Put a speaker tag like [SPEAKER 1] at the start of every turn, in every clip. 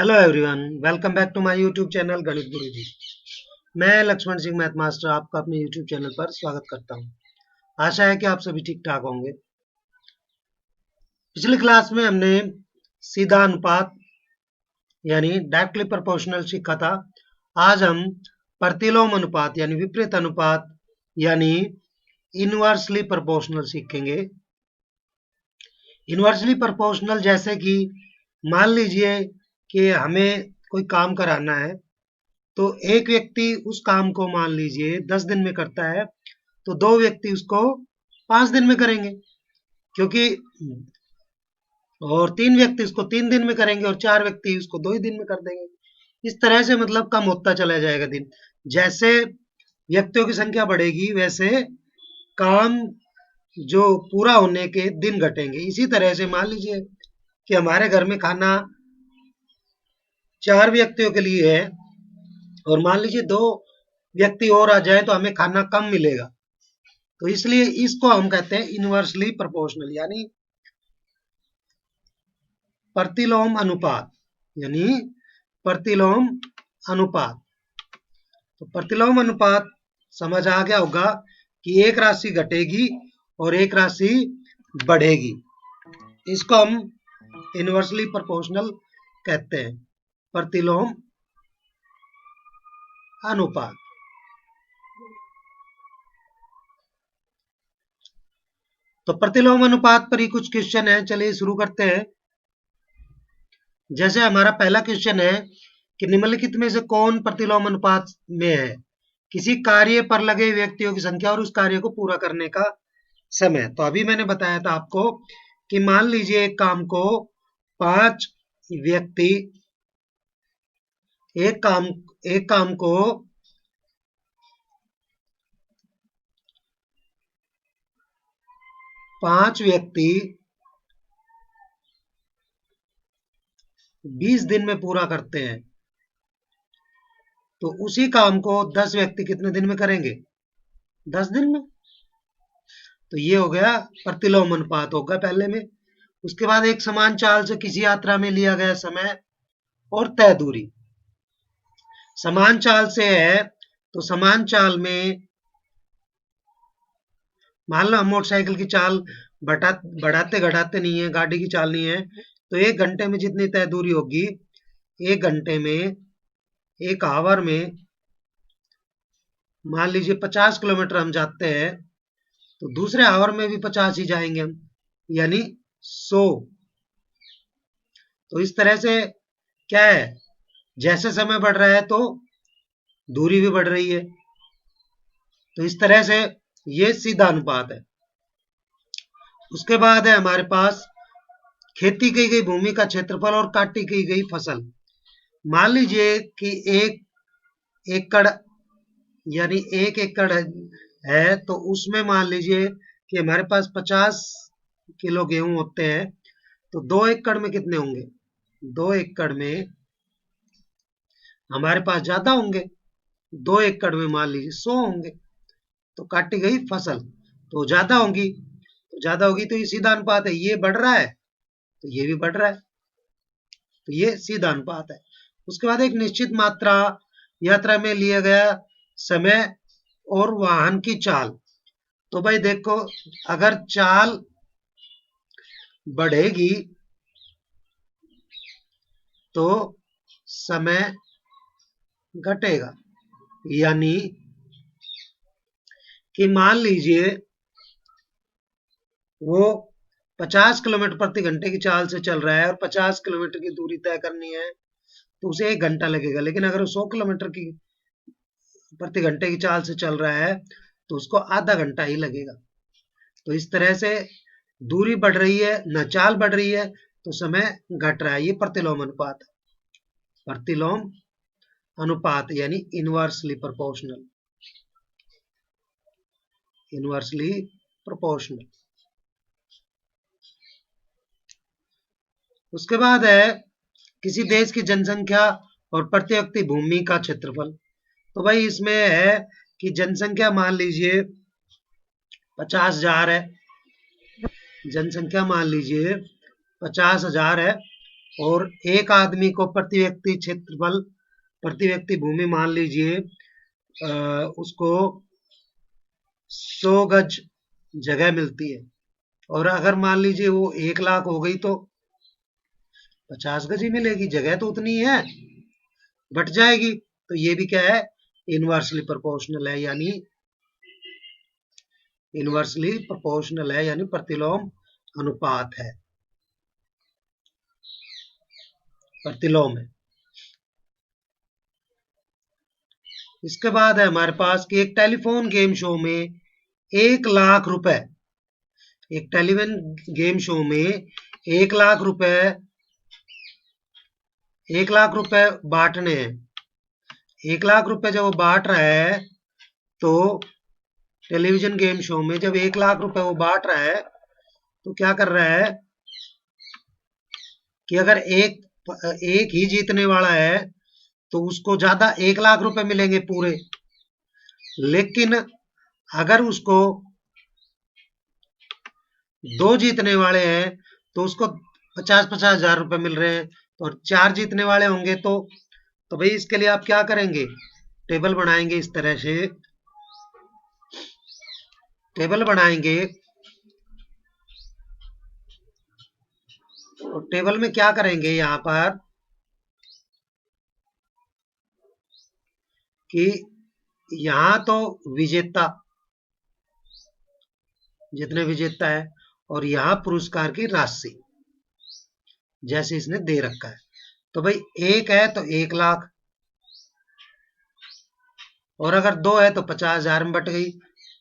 [SPEAKER 1] Hello everyone, welcome back to my YouTube channel Ganit Guruji. मैं Lakshman Singh math master आपका अपने YouTube channel पर स्वागत करता हूं। आशा है कि आप सभी ठीक ठाक होंगे। पिछली क्लास में हमने सीधा अनुपात यानी डायरेक्टली प्रोपोर्शनल सीखा था। आज हम प्रतिलोम अनुपात यानी विपरीत अनुपात यानी इनवर्सली प्रोपोर्शनल सीखेंगे। इनवर्सली प्रोपोर्शनल जैसे कि मान लीजिए कि हमें कोई काम कराना है, तो एक व्यक्ति उस काम को मान लीजिए 10 दिन में करता है, तो दो व्यक्ति उसको 5 दिन में करेंगे, क्योंकि और 3 व्यक्ति उसको 3 दिन में करेंगे और 4 व्यक्ति उसको 2 ही दिन में कर देंगे। इस तरह से मतलब कम होता चला जाएगा दिन। जैसे व्यक्तियों की संख्या बढ़ेगी वैसे काम जो पूरा होने के दिन घटेंगे। इसी तरह से मान लीजिए कि हमारे घर में खाना 4 व्यक्तियों के लिए है और मान लीजिए 2 व्यक्ति और आ जाए तो हमें खाना कम मिलेगा। तो इसलिए इसको हम कहते हैं इनवर्सली प्रोपोर्शनल यानी प्रतिलोम अनुपात यानी प्रतिलोम अनुपात। तो प्रतिलोम अनुपात समझ आ गया होगा कि एक राशि घटेगी और एक राशि बढ़ेगी। इसको हम इनवर्सली प्रोपोर्शनल कहते हैं, प्रतिलोम अनुपात। तो प्रतिलोम अनुपात पर ही कुछ क्वेश्चन है, चलिए शुरू करते हैं। जैसे हमारा पहला क्वेश्चन है कि निम्नलिखित में से कौन प्रतिलोम अनुपात में है? किसी कार्य पर लगे व्यक्तियों की संख्या और उस कार्य को पूरा करने का समय। तो अभी मैंने बताया था आपको कि मान लीजिए एक काम को 5 व्यक्ति एक काम को 5 व्यक्ति 20 दिन में पूरा करते हैं, तो उसी काम को 10 व्यक्ति कितने दिन में करेंगे? 10 दिन में। तो ये हो गया प्रतिलोम अनुपात होगा पहले में। उसके बाद एक समान चाल से किसी यात्रा में लिया गया समय और तय दूरी। समान चाल से है तो समान चाल में मान लो हम मोटरसाइकिल की चाल बढ़ाते घटाते नहीं है, गाड़ी की चाल नहीं है, तो 1 घंटे में जितनी तय दूरी होगी, 1 घंटे में 1 आवर में मान लीजिए 50 किलोमीटर हम जाते हैं, तो दूसरे आवर में भी 50 ही जाएंगे हम, यानी 100। तो इस तरह से क्या है, जैसे समय बढ़ रहा है तो दूरी भी बढ़ रही है। तो इस तरह से ये सीधा अनुपात है। उसके बाद है हमारे पास खेती की गई भूमि का क्षेत्रफल और काटी की गई फसल। मान लीजिए कि 1 एकड़ यानी 1 एकड़ है, तो उसमें मान लीजिए कि हमारे पास 50 किलो गेहूं होते हैं, तो 2 एकड़ में कितने होंगे? 2 एकड़ में हमारे पास ज्यादा होंगे, 2 एकड़ में मान लीजिए 100 होंगे। तो काटी गई फसल तो ज्यादा होगी, तो ये सीधा अनुपात है। ये बढ़ रहा है तो ये भी बढ़ रहा है, तो ये सीधा अनुपात है। उसके बाद एक निश्चित मात्रा यात्रा में लिया गया समय और वाहन की चाल। तो भाई देखो, अगर चाल बढ़ेगी तो समय घटेगा, यानी कि मान लीजिए वो 50 किलोमीटर प्रति घंटे की चाल से चल रहा है और 50 किलोमीटर की दूरी तय करनी है, तो उसे 1 घंटा लगेगा। लेकिन अगर वो 100 किलोमीटर की प्रति घंटे की चाल से चल रहा है तो उसको आधा घंटा ही लगेगा। तो इस तरह से दूरी बढ़ रही है न चाल बढ़ रही है, तो समय घट रहा है। ये प्रतिलोम अनुपात है, प्रतिलोम अनुपात यानी इनवर्सली प्रोपोर्शनल, इनवर्सली प्रोपोर्शनल। उसके बाद है किसी देश की जनसंख्या और प्रति व्यक्ति भूमि का क्षेत्रफल। तो भाई इसमें है कि जनसंख्या मान लीजिए 50,000 है, जनसंख्या मान लीजिए 50,000 है, और एक आदमी को प्रति व्यक्ति क्षेत्रफल, प्रति व्यक्ति भूमि मान लीजिए उसको 100 गज जगह मिलती है, और अगर मान लीजिए वो 1 लाख हो गई तो 50 गज ही मिलेगी, जगह तो उतनी ही है, बट जाएगी। तो ये भी क्या है, इनवर्सली प्रोपोर्शनल है, यानी इनवर्सली प्रोपोर्शनल है, यानी प्रतिलोम अनुपात है, प्रतिलोम है। इसके बाद है हमारे पास कि एक टेलीफोन गेम शो में 1 लाख रुपए, एक टेलीविजन गेम शो में 1 लाख रुपए, 1 लाख रुपए बांटने हैं। 1 लाख रुपए जब वो बांट रहा है, तो टेलीविजन गेम शो में जब 1 लाख रुपए वो बांट रहा है, तो क्या कर रहा है कि अगर एक ही जीतने वाला है तो उसको ज्यादा 1 लाख रुपए मिलेंगे पूरे, लेकिन अगर उसको 2 जीतने वाले हैं तो उसको 50-50 हजार रुपए मिल रहे हैं, और 4 जीतने वाले होंगे तो भाई इसके लिए आप क्या करेंगे, टेबल बनाएंगे, इस तरह से टेबल बनाएंगे। और टेबल में क्या करेंगे यहां पर कि यहां तो विजेता, जितने विजेता है, और यहां पुरस्कार की राशि जैसे इसने दे रखा है। तो भाई 1 है तो 1 लाख, और अगर 2 है तो 50,000 में बट गई।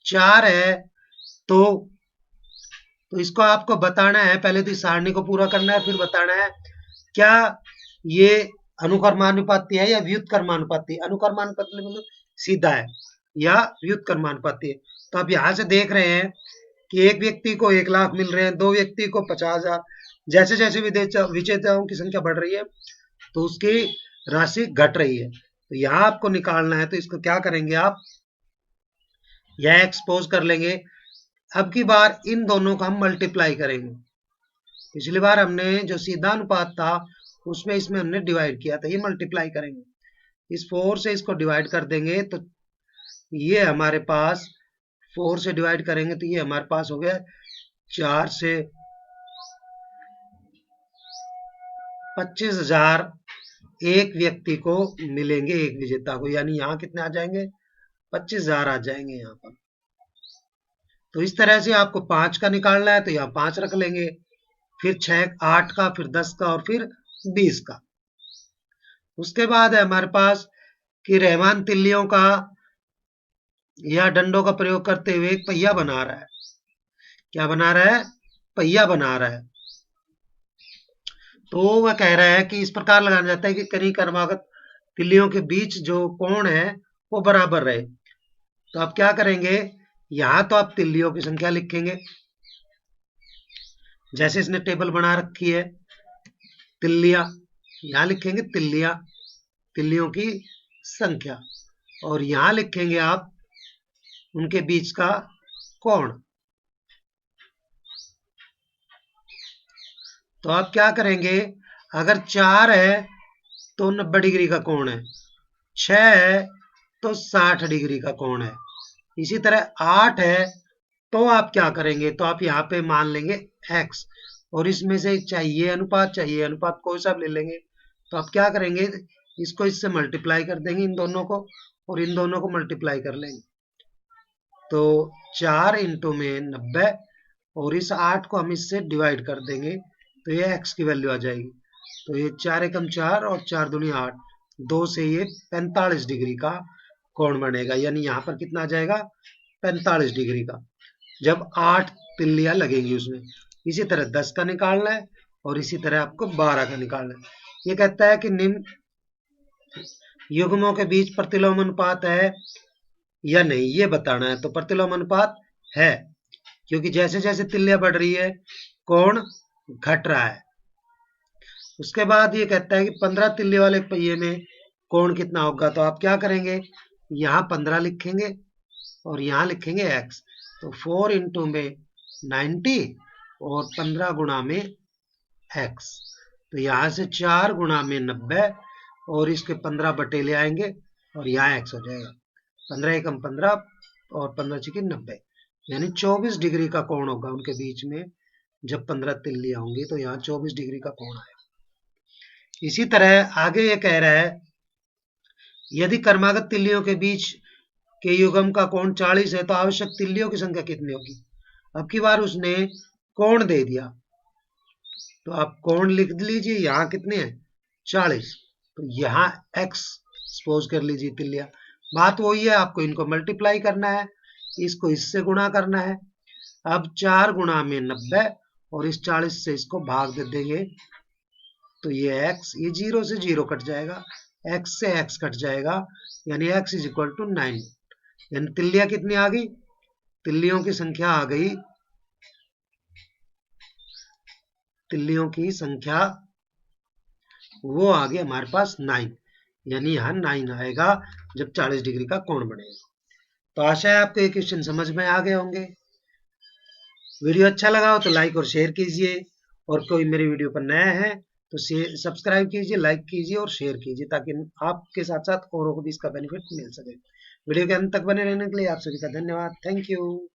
[SPEAKER 1] 4 है तो इसको आपको बताना है, पहले तो इस सारणी को पूरा करना है, फिर बताना है क्या ये अनुक्रमानुपाती है या व्युत्क्रमानुपाती है। अनुक्रमानुपाती मतलब सीधा है, या व्युत्क्रमानुपाती है। तो आप यहां से देख रहे हैं कि एक व्यक्ति को 1 लाख मिल रहे हैं, 2 व्यक्ति को 50,000। जैसे जैसे विजेताओं की संख्या बढ़ रही है तो उसकी राशि घट रही है। तो यहां आपको निकालना है, तो इसको क्या करेंगे आप, यह एक्सपोज कर लेंगे। अब की बार इन दोनों का हम मल्टीप्लाई करेंगे। पिछली बार हमने जो सीधा अनुपात था उसमें इसमें हमने डिवाइड किया था, ये मल्टीप्लाई करेंगे। इस 4 से इसको डिवाइड कर देंगे तो ये हमारे पास 4 से डिवाइड करेंगे तो ये हमारे पास हो गया 4 से 25,000 एक व्यक्ति को मिलेंगे, एक विजेता को, यानी यहाँ कितने आ जाएंगे, 25,000 आ जाएंगे यहाँ पर। तो इस तरह से आपको 5 का निकालना है तो यहाँ 5 रख लेंगे, फिर 6, 8 का, फिर 10 का, और फिर 20 का। उसके बाद है हमारे पास कि रहमान तिल्लियों का या डंडों का प्रयोग करते हुए एक पहिया बना रहा है। क्या बना रहा है, पहिया बना रहा है। तो वह कह रहा है कि इस प्रकार लगाना जाता है कि कहीं क्रमागत तिल्लियों के बीच जो कोण है वो बराबर रहे। तो आप क्या करेंगे, यहां तो आप तिल्लियों की संख्या लिखेंगे, जैसे इसने टेबल बना रखी है, तिल्लियां, यहां लिखेंगे तिल्लियां, तिल्लियों की संख्या, और यहां लिखेंगे आप उनके बीच का कोण। तो आप क्या करेंगे, अगर 4 है तो 90 डिग्री का कोण है, 6 है तो 60 डिग्री का कोण है, इसी तरह 8 है तो आप क्या करेंगे, तो आप यहाँ पे मान लेंगे x, और इसमें से चाहिए अनुपात कोई सा ले लेंगे। तो आप क्या करेंगे, इसको इससे मल्टीप्लाई कर देंगे, इन दोनों को, और इन दोनों को मल्टीप्लाई कर लेंगे। तो 4 इंटू में 90, और इस 8 को हम इससे डिवाइड कर देंगे तो ये x की वैल्यू आ जाएगी। तो ये 4 एकम 4 और 4 दूनी 8, 2 से ये 45 डिग्री का कोण बनेगा, यानी यहाँ पर कितना आ जाएगा, 45 डिग्री का, जब 8 तिल्लियां लगेंगी उसमें। इसी तरह 10 का निकालना है, और इसी तरह आपको 12 का निकालना है। ये कहता है कि निम्न युग्मों के बीच प्रतिलोम अनुपात है या नहीं, ये बताना है। तो प्रतिलोम अनुपात है, क्योंकि जैसे जैसे तिल्लियां बढ़ रही है कोण घट रहा है। उसके बाद ये कहता है कि 15 तिल्ली वाले पहिए में कोण कितना होगा। तो आप क्या करेंगे, यहाँ 15 लिखेंगे और यहाँ लिखेंगे x। तो 4 इंटू में 90 और 15 गुणा में x। तो यहाँ से 4 गुणा में 90 और इसके 15 बटे ले आएंगे और यहाँ x हो जाएगा 15 एकम 15 और 15 चिकी 90 यानी 24 डिग्री का कोण होगा उनके बीच में। जब 15 तिल्लियां होंगी तो यहाँ 24 डिग्री का कोण आएगा। इसी तरह आगे ये कह रहा है यदि क्रमागत तिल्लियों के बीच के युग्म का कोण 40 है तो आवश्यक तिल्लियों की संख्या कितनी होगी। अब की बार उसने कोण दे दिया तो आप कोण लिख लीजिए, यहाँ कितने हैं 40, तो यहाँ x सपोज कर लीजिए तिल्लियां। बात वही है, आपको इनको मल्टीप्लाई करना है, इसको इससे गुणा करना है। अब 4 गुणा में 90 और इस 40 से इसको भाग दे देंगे तो ये x, ये 0 से 0 कट जाएगा, x से x कट जाएगा यानी x इज इक्वल टू 9। यानी तिल्लियां कितनी आ गई, तिल्लियों की संख्या आ गई, तिल्लियों की संख्या वो आ गई हमारे पास 9, यानी यहाँ 9 आएगा जब 40 डिग्री का कोण बनेगा। तो आशा है आपको ये क्वेश्चन समझ में आ गए होंगे। वीडियो अच्छा लगा हो तो लाइक और शेयर कीजिए, और कोई मेरे वीडियो पर नया है तो सब्सक्राइब कीजिए, लाइक कीजिए और शेयर कीजिए ताकि आपके साथ साथ औरों को भी इसका बेनिफिट मिल सके। वीडियो के अंत तक बने रहने के लिए आप सभी का धन्यवाद। Thank you.